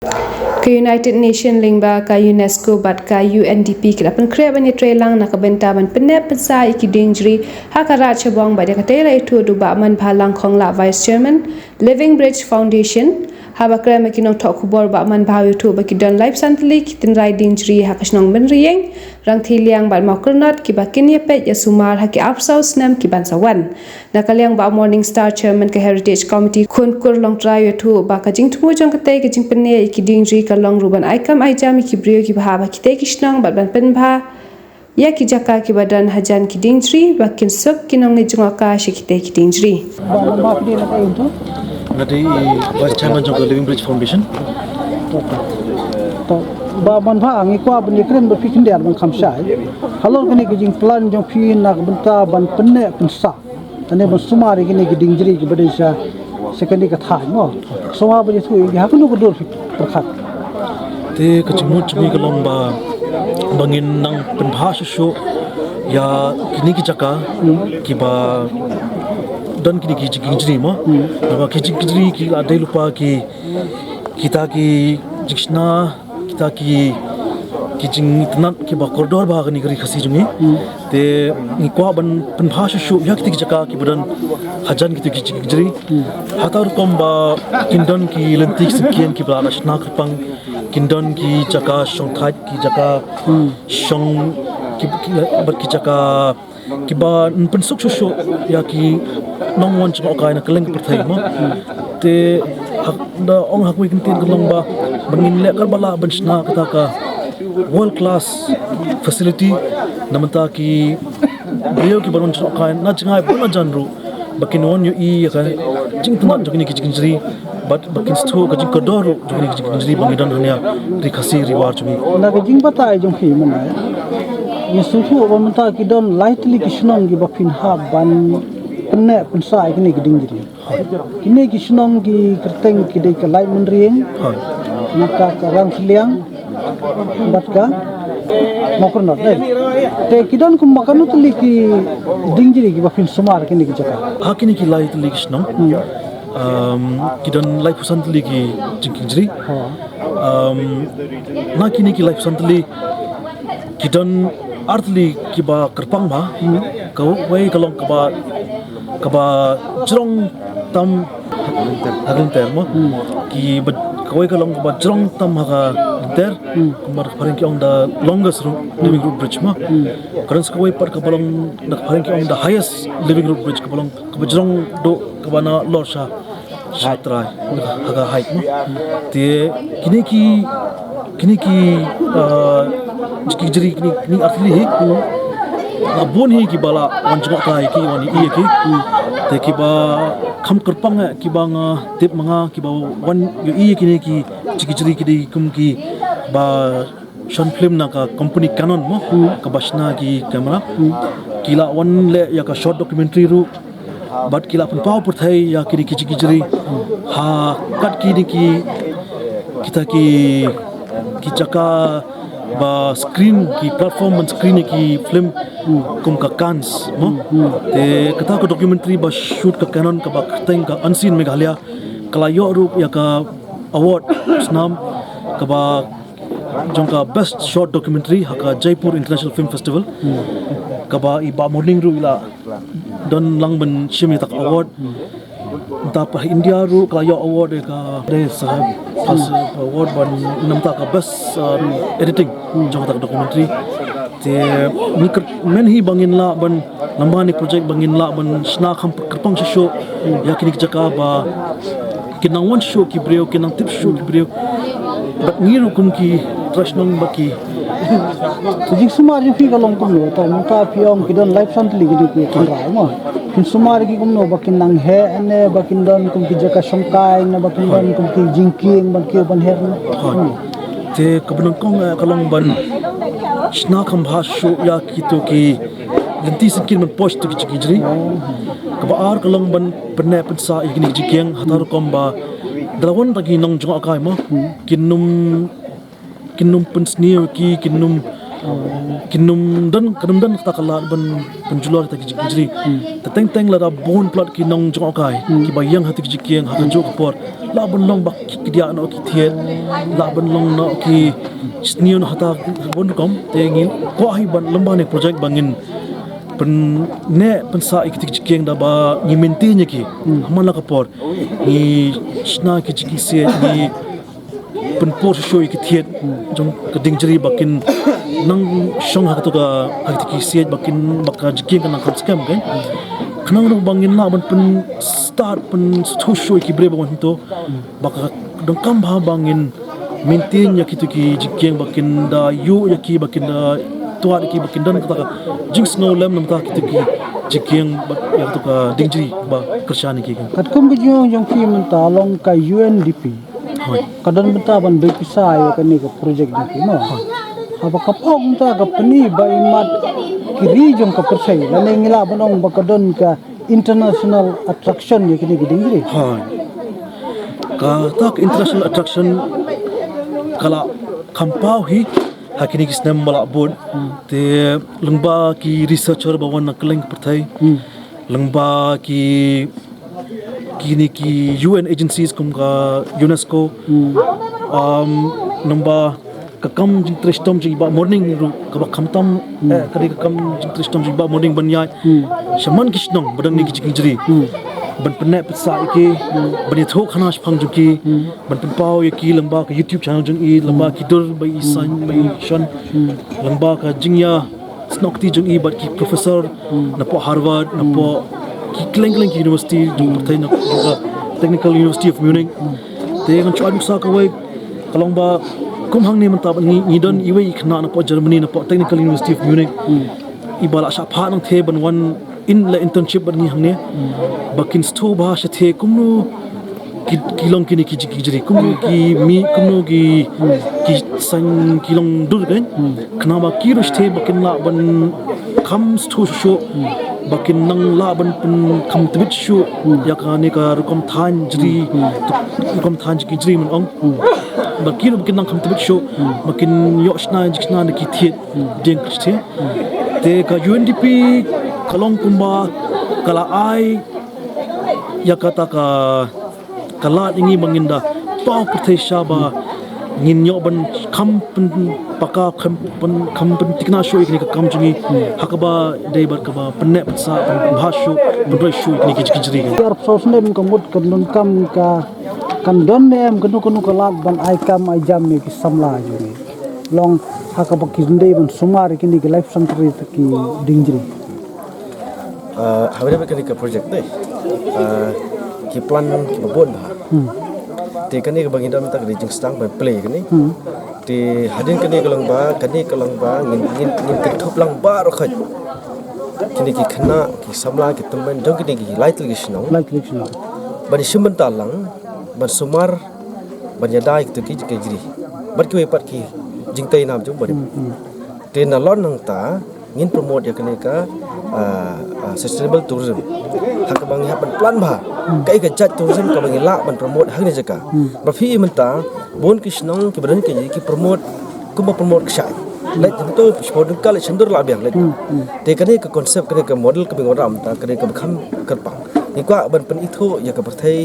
Ka United Nation lingba ka UNESCO bat ka UNDP kila pen kre ban yetre lang na ka benta ban penne pensa iki dingri hakara chabong ba de ka tera itu du ba man phalang khong la vice chairman Living Bridge Foundation haba kre ma kinong thok khubor ba man bhaw itu ba ki don life santli kitin rai dingri hakasnong ben rieng rang thiliang ba makrnat ki ba kin yepet ya sumar haki apsaus nam ki ban sawan na kaliang ba Morning Star chairman ka Heritage Committee kun kur long try itu ba ka jing thumo jong ka te ka jing penne iki dingri kalong ruban aikam aijami ki brio ki bahaba ki te kishnang ban pen bha ya ki jaka ki badan hajan ki dingri bakin sub kinong ni junga ka shi ki te ki dingri Nanti Vice Chairman of the Living Bridge Foundation. Ban pha ngi kwa ban ikren ba fikin der ban khamsai halor kini ki jing plan jong phi nak banta ban penne pensa ane ban sumari kini ki dingri ki badisa sekali ka tha no soma ba thu ya ku no ko dor prakhat Te kecimut cumi kalong ba bangin nang penbha shu ya kini ki jaka ki ba dan kini ki jingri mo ba ki jingri ki adai lupa ki kita ki jishna kita ki jing tanat ki ba koridor ba ni gari khasi jungi te ni kwa ban penbha shu ya ki jaka ki budan hajan ki jingri hatar komba kindon ki lentik sekian ki ba nashna krpang kindon ki jaka shong thai ki jaka shong ki jaka ki ba pensuk shu ya ki nong won chma kai na keleng perthai mo te da ong hakwi kintin kelong ba bangin le kar bala banchna kata ka world class facility namanta ki brio ki baron chma kai na chingai bona janru bakin won yu I ka jing tna jogni ki jingri but bakin stu ka jing kodor jogni ki jingri bangidan hanya rikhasi riwar chumi na ka jing bata jong phi mana ye sufu ba mata ki don lightly kishnong gi ba phin ha ban penne pensa kini ki dingri kini kishnong gi kerteng ki dei ka lai mun rieng maka karang liang batka mokor not dai te kidon kum makanu tuli ki dingri gi ba phin sumar kini ki jaka hakini ki lai tli kishnong kidan lai pusan tli ki jingri na kini ki lai pusan tli kidan artli ki ba kerpang ba kau wei kalong kaba jrong tam hagen termo ki kau kalong kaba jrong tam haga ter kumar paring ki on the longest living root bridge ma karena kau par kabalong nak paring ki on the highest living root bridge kabalong kaba jrong do kaba na lorsha shatrai haga height ma te kini ki jiri kini artli abun hi ki bala wan jma kai ki wani I ki te ki ba kham kerpang ki ba nga tip manga ki ba wan yu I ki ne ki jiri ki di kum ki ba shon film na ka company Canon mo ka basna ki camera kila wan le ya ka short documentary ru but kila pun pau pur thai ya ki jiri ha kat ki ni ki kita ki jaka ba screen ki platform man screen ki film kum ka Cannes mo te kata ko documentary ba shoot ka Canon ka ba teng ka unseen Meghalaya kala yo ru ya ka award snam ka ba jong ka best short documentary haka Jaipur International Film Festival ka ba I ba morning ru ila don lang ban shimi tak award ta pa India ru kala yo award ka de sahab pas award ban namta ka best editing jong tak documentary te men hi bangin la ban lamba ni project bangin la ban sna kham kerpang show ya kini jaka ba kinang one show ki brio kinang tip show ki brio but ngiru kum ki trashnong baki jing sumar ji fi kalong kum no ta mata piong ki don life santli gi ki kan ra mo kin sumar gi kum no bakin nang he ane bakin don kum ki jaka shongkai na bakin don kum ki jingking ban ki ban her te kabnong kong kalong ban sna kham bha show ya ki to ki lenti sikin man post to ki jiri kaba ar kalong ban penne pensa igni jikyang hatar komba dalawan tagi nong jonga kai mo kinum pensniu ki kinum kinum dan kata kalat ban penjual kita kijik teng la bon plot kinong jong kai ki bayang hati kijik ha jok por la ban long bak ki dia no ki thiet la ban long no ki snion hata bon kom tengin ko hi ban lamba ne project bangin pen ne pensa kijik da ba ni maintain ki hamala ka por ni sna kijik se ni pen por show ki thiet jong keding jeri bakin nang shong ha to ka ki siet bakin baka jiking kan kam scam kan kanang no bangin na ban pen start pen to show ki brebe wan to baka dong kam ba bangin maintain ya ki to ki jiking bakin da yu ya ki bakin da tuwa ki bakin dan ka jing snow lem nam ta ki to ki jiking ya to ka ding jeri ba kershani ki kat kum bijong jong fi menta long ka UNDP kadang benta ban berpisah ya kan ni ke projek ni no apa kapok menta ka peni bai mat kiri jong ka persai la ne ngila banong bakadon ka international attraction ya kini giding gidi ka tak international attraction kala kampau hi hakini kisnem bala bod te lengba ki researcher bawan nakleng pertai lengba ki kini ki UN agencies kum ka UNESCO namba kakam jing tristom jing ba morning ru ka khamtam kadi kakam jing tristom jing ba morning banyai shaman kishnong badang ni kijing jiri ban pene psa iki bani thok khana phang juki ban pau yaki lamba ka YouTube channel jing I lamba ki dur bai san bai shan lamba ka jingya snokti jing I bat ki professor na po Harvard na po ki kleng university jing pertai na technical university of Munich te kan chuan sa ka wai kalong ba kum hang ni mantap ni don iwe khna na po Germany na po technical university of Munich ibala sha pha nang the ban wan in la internship ban ni hang ne bakin sto ba sha the kumnu kilong kini ki jiri kumnu ki mi kumnu ki sang kilong dur kan khna ba ki rush the bakin la ban kham sto sho bakin nang la ban pun kham twit shu ya ka ne ka rukom than jiri rukom than ji jiri man ong bakin nang kham twit shu bakin yo shna jikna ne ki thiet deng kriste te ka UNDP kalong kumba kala ai ya kata ka kala ingi manginda pa perthai shaba ngin yo ban kham pun paka kham pun tikna show ikni ka kam jungi hakaba dei bar ka ba penne patsa bhashu budai show ikni ki jiri yar sosnem kamut kanun kam ka kan don nem kanu kalat ban ai kam ai jam me ki samla juni long hakaba ki ndei ban sumar ikni ki life sanctuary ki dingjri habis apa kini ke projek ni ki plan ki babon te kani ke bagi dalam tak dijing stang by play kani te hadin kani kalang ba ngin ketop lang ba rokhat kini ki khana ki samla ki tumban dong kini ki light ligisno bani simban talang ban sumar ban yadai tu ki jiri bar ki pat ki jingtai nam jung bari te na lon nang ta ngin promote ya kani ka sustainable tourism hak bang ya plan ba kai ka chat tourism ka bang la ban promote hak ni jaka ba fi menta bon kishnong ki badan ki promote ku ba promote ksai lai to sport ka le chandur la biang lai te kani ka concept kani ka model ka bang ram ta kani ka kham karpang ni kwa ban pen itho ya ka perthai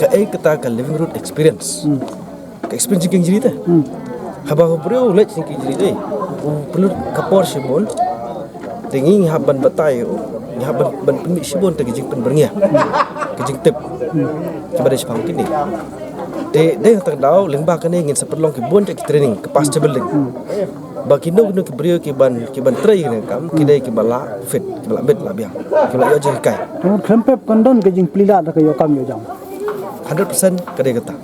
ka ai ka ta ka living root experience ka experience ki jiri ta haba bro lai ki jiri dei perlu kapor sibon tinggi haban batai haban ban pemi sibon te kijing pen berngia kijing tip kepada sepang kini de tak dau lengba kane ngin seperlong ki bon ki training ke pas building bagi no ki brio ki ban trai ne kam ki dai ki bala fit ki bala bet la biang ki bala yo jeng kai krempep kondon kijing plila ta yo kam yo jam 100% kadai kata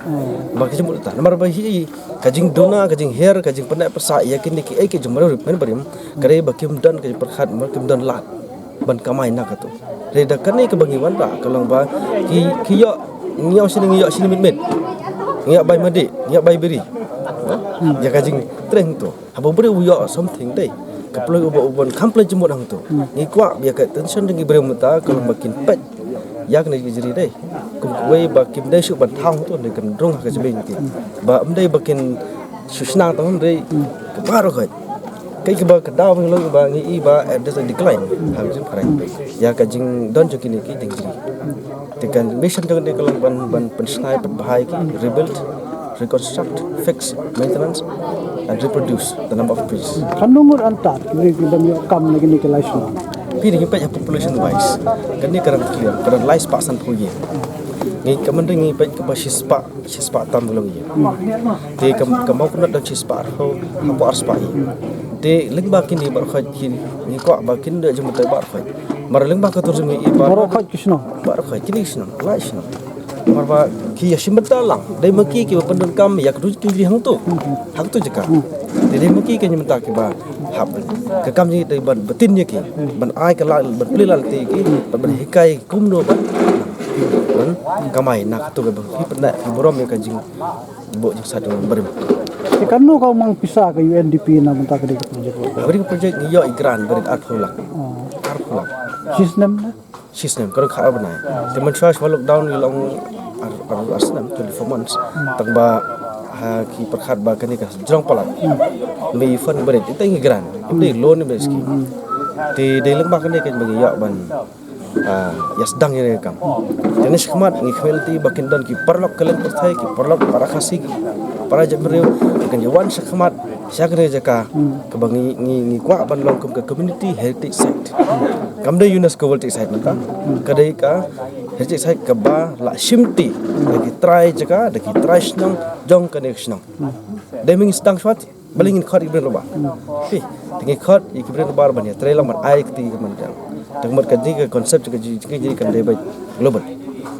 bagi jemut ta nomor bahi kajing dona kajing hair kajing penak persa yakin ki ai ki jumro men barim kadai bakim dan ki perkhat bakim dan lat ban kamai nak tu reda kane ke bagi wan ba kalong ba ki yo ngio sini mit ngio bai madi ngio bai beri ya kajing treng tu habo beri yo something dai kaplo ubon kample jemut hang tu ni kwa biar ka tension dengi beri muta kalau makin pet yak ni jiri dai kum wei bakim dai su ban thang tu ni kan rong ka jebing ti ba dai bakin susna ta dai ka baro ka kai ke ba ka daw lo ba ngi ba there's a decline ha jing correct ya ka jing don jo kini ki ding jiri tekan mission jong de kalau ban pensnai bahai ki rebuild reconstruct fix maintenance and reproduce the number of trees kanungur antat kiri ban yo kam lagi ni kelai semua pi ni pa population wise kan ni karam clear karam lies pa san ko ye ngi kaman ngi pa ka shispa tam lo ye te kam mau kunat da shispa ho apa arspa ye te lengba kini bar khat kini ni ko ba kin de jum te bar khat mar lengba ka tur ngi bar baru khat kisno bar khat kini kisno lai kisno mar ba ki ya simta lang dai maki ki pandon kam ya kru ki hang tu jeka te dai maki ki nyimta ki ba hab ka kam ni dai ban betin ye ki ban ai ka la ban plilal te ki ban hikai kum no ban kamai nak tu ke hi pendak ki borom ka jing bo jing satu berim kanu kau mang pisah ke UNDP na bentak ke projek ni yo igran berit art pulak system kalau kha banai teman charge lockdown long asnam 24 months tak ba ha ki perkhat ba kani ka jrong palak mi fund berit itu igran ini loan beski di leng ba kani kan bagi yo ban ya sedang ini kam jenis khmat ni khmelti bakin dan ki perlok kalen perthai ki perlok para khasi para jamreu kan jawan sakhmat syakre jaka ke bangi ni kwa ban long ke community heritage site kam de UNESCO world site maka kadai ka heritage site ka ba la shimti lagi try jaka lagi try snong jong connection deming sedang swat balingin khot ibren loba tingi khot ibren bar ban ya try lang man ai kti man jang tengmat kaji ke konsep ke jadi kan debay global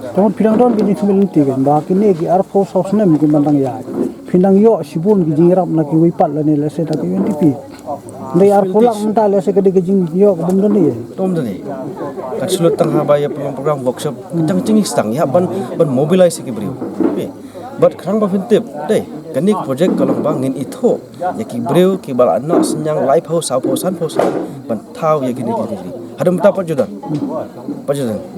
Tengok pindang don gini community kan ba kini ki arfo saus nem ki mandang ya pindang yo sibun ki jingrap na ki wipat la ne lese ta ki UNDP ndai arfo lang menta lese ke ki jing yo ke bum ni tom ni kat sulut tang ha ba ya program workshop jang jing stang ya ban mobilize ki brio but krang ba fintip dei kanik project kalong ba ngin itho ya ki brio ki bala na senyang live house sao posan ban thau ya gini ada mata pajudan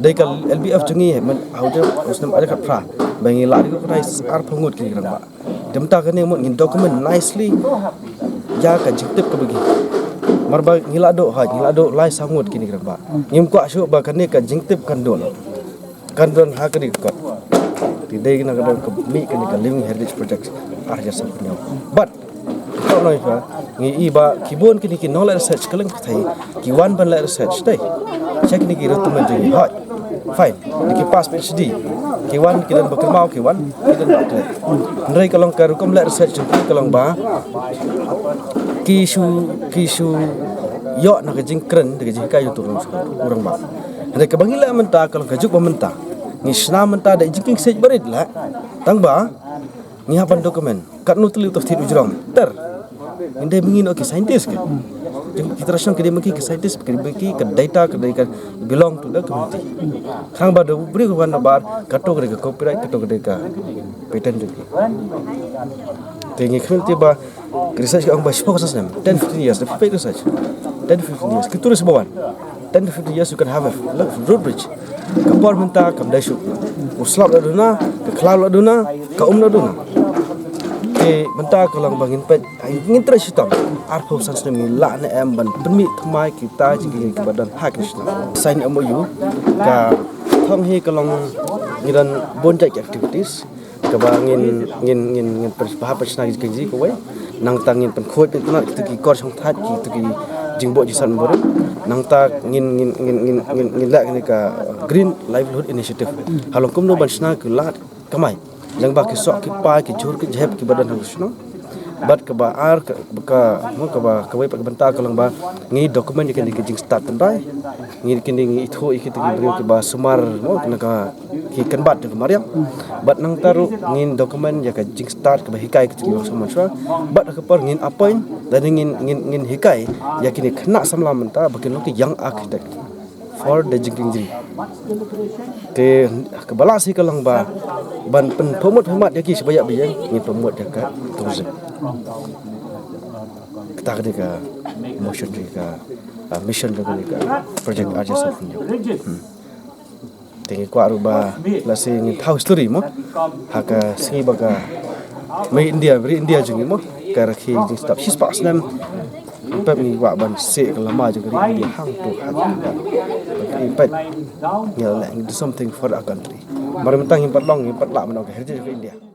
dai kal LBF jungi men audio usnam ada kat pra bangi la ko nai ar phungut ki rang ba demta kani mo ngin document nicely ja ka jiktip ka bagi marba ngilado lai sangut kini rang ba ngim ko asuk ba kani ka jingtip kandon ha kani ko ti dai na ka mi kani ka living heritage project arja sapnyo but kalau noi pa ngi iba kibon kini ki knowledge research kalang thai ki wan ban la research dai check ni ki recommend ni hot fine ki pass PhD ki wan ki dan bekermau ki wan ki dan doktor ndai kalong ka rekom la research kalong ba ki su yo na ka jing kren de jing ka yu turun urang ba ndai ka bangila menta kalong ka juk ba menta ni sna menta da jing sej barit la tang ba ni hapan dokumen kat no telu to thidu jrong ter inde mingin okay scientist ke kita rasyon ke dia mungkin ke scientist ke data ke belong to the community khang ba do bri ko ban bar kato ke copyright kato ke patent juga tengi community ba research ke ang ba fokus asam 10-15 years the paper research 10-15 years kita terus bawan 10-15 years you can have a road bridge ke por menta kam dai shu uslap aduna ke klau aduna ke aduna ke menta kalang bangin pet ingin terus hitam arpo sans nemi la na em ban penmi thmai kita jigi ke badan hak nasional sign MOU ka thong hi kalang ngiran bonjak activities ka bangin persahab personal jigi ko wai nang tangin pen khoi pen nak ki kor song that ki ki jingbo jisan bor nang ta ngin la ni ka green livelihood initiative halong kumno ban sna ku lat kamai yang ba ki sok ki pa ki jur ki jeb ki badan nasional bat ke ba ar ke ba wai pak benta kalang ba ngi dokumen ki jing start tandai ngi kini ngi itho ki brio ki ba sumar mo ka ki kan bat ke mariam bat nang taru ngin dokumen ya ka jing start ke ba hikai ki brio sama swa bat ke par ngin apoin dan ngin hikai ya kini kena samla menta bakin lo ki young architect for the jingking ke kebala si kalang ba ban pen promote ya ki sebanyak biang ni promote dekat tourism kita ke motion juga mission juga project aja sofnya tengi kwa ruba la si ni thau story mo haka si baga mai India jungi mo ka rakhi jing stop shispa snam Impet ngi wa ban se ke lama je kari India hang to hat. Impet ngel do something for our country. Mari mentang impet long impet la menok ke India.